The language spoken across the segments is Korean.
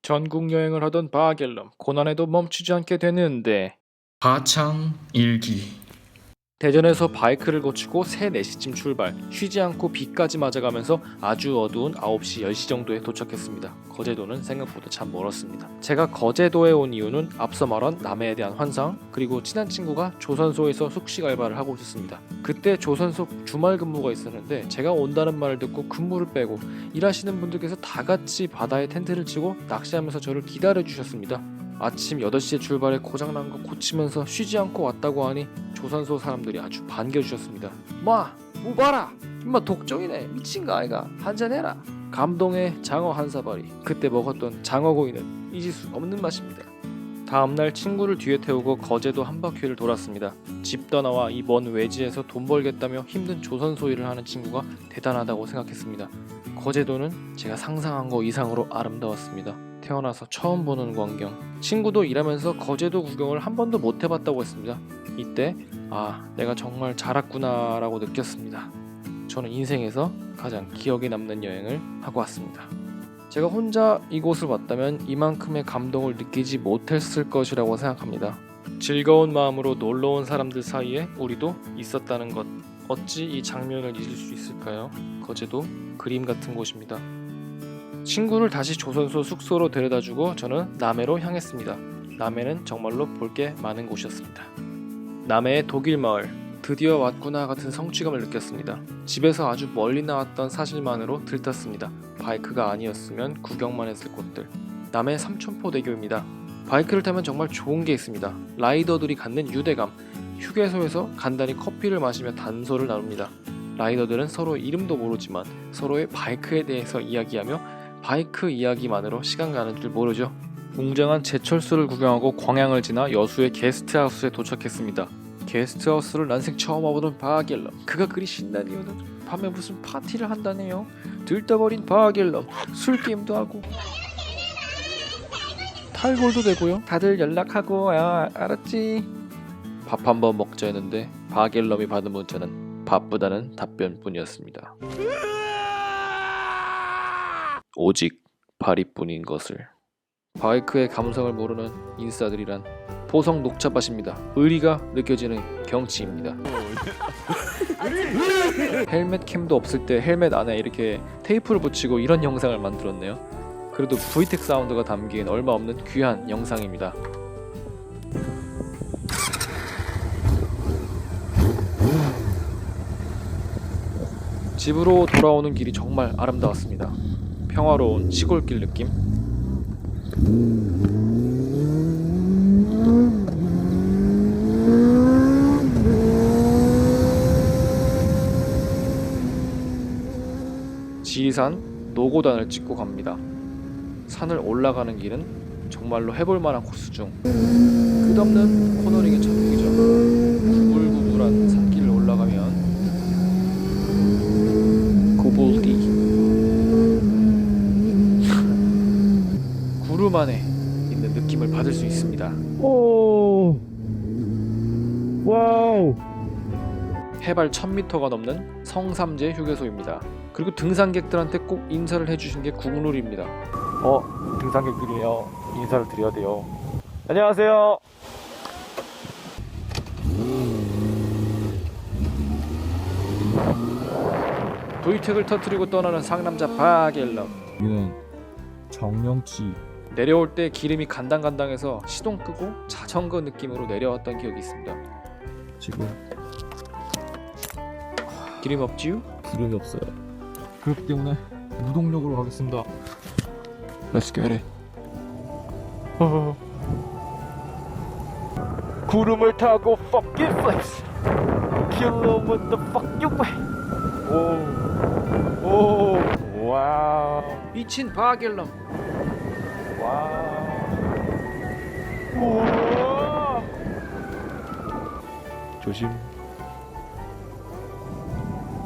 전국 여행을 하던 바겔럼, 고난에도 멈추지 않게 되는데 하창 일기. 대전에서 바이크를 고치고 3, 4시쯤 출발, 쉬지 않고 비까지 맞아가면서 아주 어두운 9시, 10시 정도에 도착했습니다. 거제도는 생각보다 참 멀었습니다. 제가 거제도에 온 이유는 앞서 말한 남해에 대한 환상, 그리고 친한 친구가 조선소에서 숙식 알바를 하고 있었습니다. 그때 조선소 주말 근무가 있었는데 제가 온다는 말을 듣고 근무를 빼고 일하시는 분들께서 다 같이 바다에 텐트를 치고 낚시하면서 저를 기다려 주셨습니다. 아침 8시에 출발해 고장난 거 고치면서 쉬지 않고 왔다고 하니 조선소 사람들이 아주 반겨주셨습니다. 마! 뭐 봐라! 임마 독종이네. 미친 거 아이가? 한잔해라. 감동의 장어 한 사발이. 그때 먹었던 장어구이는 잊을 수 없는 맛입니다. 다음날 친구를 뒤에 태우고 거제도 한 바퀴를 돌았습니다. 집 떠나와 이 먼 외지에서 돈 벌겠다며 힘든 조선소 일을 하는 친구가 대단하다고 생각했습니다. 거제도는 제가 상상한 거 이상으로 아름다웠습니다. 태어나서 처음 보는 광경. 친구도 일하면서 거제도 구경을 한 번도 못 해봤다고 했습니다. 이때 내가 정말 잘 왔구나 라고 느꼈습니다. 저는 인생에서 가장 기억에 남는 여행을 하고 왔습니다. 제가 혼자 이곳을 왔다면 이만큼의 감동을 느끼지 못했을 것이라고 생각합니다. 즐거운 마음으로 놀러온 사람들 사이에 우리도 있었다는 것, 어찌 이 장면을 잊을 수 있을까요? 거제도 그림 같은 곳입니다. 친구를 다시 조선소 숙소로 데려다주고 저는 남해로 향했습니다. 남해는 정말로 볼 게 많은 곳이었습니다. 남해의 독일 마을, 드디어 왔구나 같은 성취감을 느꼈습니다. 집에서 아주 멀리 나왔던 사실만으로 들떴습니다. 바이크가 아니었으면 구경만 했을 곳들. 남해 삼천포대교입니다. 바이크를 타면 정말 좋은 게 있습니다. 라이더들이 갖는 유대감. 휴게소에서 간단히 커피를 마시며 단소를 나눕니다. 라이더들은 서로 이름도 모르지만 서로의 바이크에 대해서 이야기하며 바이크 이야기만으로 시간 가는 줄 모르죠. 웅장한 제철소를 구경하고 광양을 지나 여수의 게스트하우스에 도착했습니다. 게스트하우스를 난생 처음 와보던 바겔럼. 그가 그리 신난 이유는 밤에 무슨 파티를 한다네요. 들떠버린 바겔럼. 술게임도 하고 탈골도 되고요. 다들 연락하고 알았지. 밥 한번 먹자 했는데 바겔럼이 받은 문자는 바쁘다는 답변뿐이었습니다. 오직 파리뿐인 것을. 바이크의 감성을 모르는 인싸들이란 보성 녹차밭입니다. 의리가 느껴지는 경치입니다. 헬멧 캠도 없을 때 헬멧 안에 이렇게 테이프를 붙이고 이런 영상을 만들었네요. 그래도 VTEC 사운드가 담긴 얼마 없는 귀한 영상입니다. 집으로 돌아오는 길이 정말 아름다웠습니다. 평화로운 시골길 느낌? 지리산 노고단을 찍고 갑니다. 산을 올라가는 길은 정말로 해볼 만한 코스 중 끝없는 코너링의 천국이죠. 구불구불한 산길을 올라가면 고불디 구름 안에 있는 느낌을 받을 수 있습니다. 오, 와우. 해발 1000m가 넘는 성삼재 휴게소입니다. 그리고 등산객들한테 꼭 인사를 해주신 게 국룰입니다. 등산객들이요. 인사를 드려야 돼요. 안녕하세요. VTEC을 터뜨리고 떠나는 상남자 바겔럼. 여기는 정령치. 내려올 때 기름이 간당간당해서 시동 끄고 자전거 느낌으로 내려왔던 기억이 있습니다. 지금 기름 없지요? 기름이 없어요. 그렇기 때문에 무동력으로 가겠습니다. Let's get it. 구름을 타고 fucking flex. Kill them with the fuck you way. 오, 와우, 미친 바겔럼. 와우, 우와. 조심.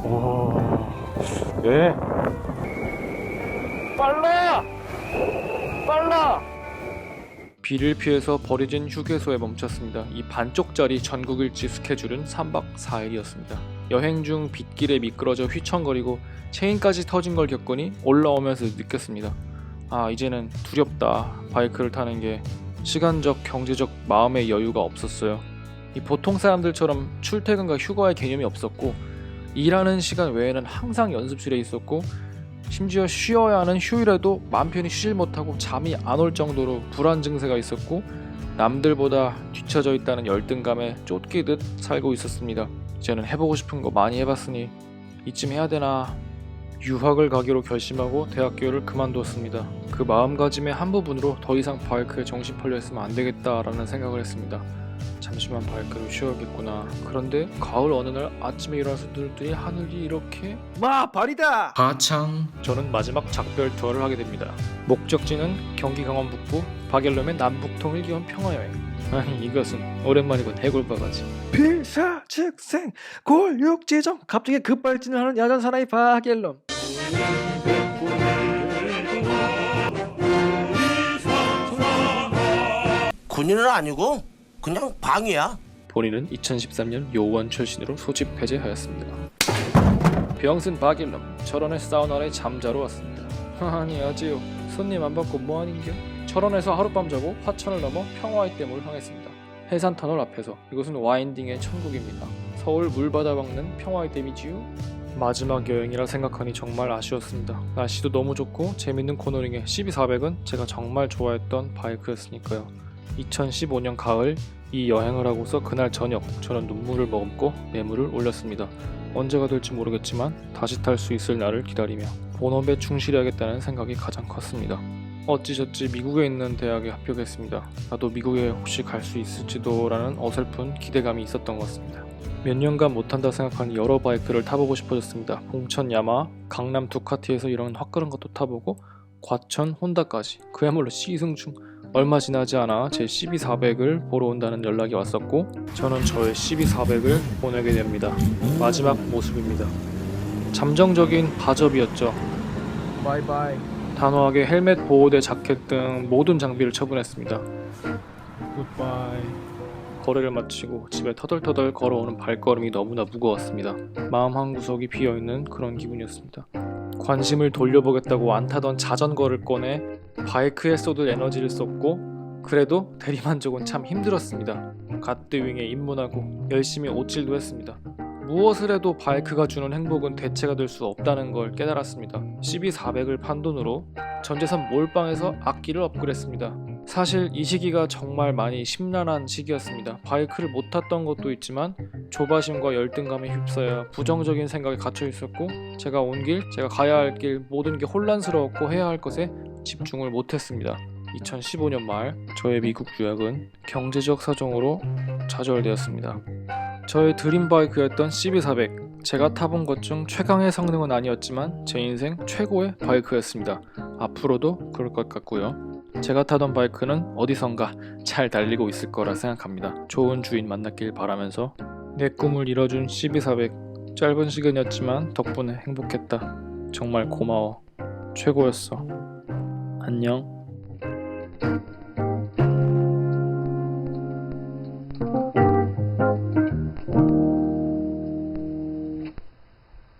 와, 네. 빨라! 빨라! 비를 피해서 버려진 휴게소에 멈췄습니다. 이 반쪽짜리 전국일지 스케줄은 3박 4일이었습니다. 여행 중 빗길에 미끄러져 휘청거리고 체인까지 터진 걸 겪으니 올라오면서 느꼈습니다. 이제는 두렵다. 바이크를 타는 게 시간적, 경제적, 마음의 여유가 없었어요. 이 보통 사람들처럼 출퇴근과 휴가의 개념이 없었고 일하는 시간 외에는 항상 연습실에 있었고 심지어 쉬어야 하는 휴일에도 맘 편히 쉬질 못하고 잠이 안 올 정도로 불안 증세가 있었고 남들보다 뒤처져 있다는 열등감에 쫓기듯 살고 있었습니다. 이제는 해보고 싶은 거 많이 해봤으니 이쯤 해야 되나. 유학을 가기로 결심하고 대학교를 그만두었습니다. 그 마음가짐의 한 부분으로 더 이상 바이크에 정신 팔려 있으면 안 되겠다라는 생각을 했습니다. 잠시만 바이크를 쉬어야겠구나. 그런데 가을 어느 날 아침에 일어나서 눈을 하늘이 이렇게 발이다. 하창 저는 마지막 작별 투어를 하게 됩니다. 목적지는 경기 강원 북부 바겔롬의 남북 통일 기원 평화여행. 아니 이것은 오랜만이군. 해골바가지. 필사즉생 골육지정. 갑자기 급발진을 하는 야전 사나이 바겔롬. 군인은 아니고 그냥 방이야. 본인은 2013년 요원 출신으로 소집 해제하였습니다. 병슨 바길럼 철원의 사우나 아래 잠자러 왔습니다. 아니 아지요. 손님 안 받고 뭐하는겨? 철원에서 하룻밤 자고 화천을 넘어 평화의댐으로 향했습니다. 해산터널 앞에서. 이곳은 와인딩의 천국입니다. 서울 물바다 막는 평화의댐이지요. 마지막 여행이라 생각하니 정말 아쉬웠습니다. 날씨도 너무 좋고 재밌는 코너링의 CB400은 제가 정말 좋아했던 바이크였으니까요. 2015년 가을 이 여행을 하고서 그날 저녁 저는 눈물을 머금고 매물을 올렸습니다. 언제가 될지 모르겠지만 다시 탈 수 있을 날을 기다리며 본업에 충실해야겠다는 생각이 가장 컸습니다. 어찌저찌 미국에 있는 대학에 합격했습니다. 나도 미국에 혹시 갈 수 있을지도 라는 어설픈 기대감이 있었던 것 같습니다. 몇 년간 못한다 생각한 여러 바이크를 타보고 싶어졌습니다. 봉천 야마, 강남 두카티에서 이런 화끈한 것도 타보고 과천 혼다까지. 그야말로 시승중. 얼마 지나지 않아 제 CB400을 보러 온다는 연락이 왔었고 저는 저의 CB400을 보내게 됩니다. 마지막 모습입니다. 잠정적인 바접이었죠. 바이바이. 단호하게 헬멧, 보호대, 자켓 등 모든 장비를 처분했습니다. 굿바이. 거래를 마치고 집에 터덜터덜 걸어오는 발걸음이 너무나 무거웠습니다. 마음 한구석이 비어있는 그런 기분이었습니다. 관심을 돌려보겠다고 안 타던 자전거를 꺼내 바이크에 쏟을 에너지를 썼고 그래도 대리만족은 참 힘들었습니다. 갓드윙에 입문하고 열심히 옷질도 했습니다. 무엇을 해도 바이크가 주는 행복은 대체가 될 수 없다는 걸 깨달았습니다. CB400을 판 돈으로 전재산 몰빵해서 악기를 업그레이드했습니다. 사실 이 시기가 정말 많이 심란한 시기였습니다. 바이크를 못 탔던 것도 있지만 조바심과 열등감에 휩싸여 부정적인 생각에 갇혀 있었고 제가 온 길, 제가 가야 할 길 모든 게 혼란스러웠고 해야 할 것에 집중을 못했습니다. 2015년 말 저의 미국 유학은 경제적 사정으로 좌절되었습니다. 저의 드림 바이크였던 CB400, 제가 타본 것 중 최강의 성능은 아니었지만 제 인생 최고의 바이크였습니다. 앞으로도 그럴 것 같고요. 제가 타던 바이크는 어디선가 잘 달리고 있을 거라 생각합니다. 좋은 주인 만났길 바라면서 내 꿈을 이뤄준 CB400, 짧은 시간이었지만 덕분에 행복했다. 정말 고마워. 최고였어. 안녕.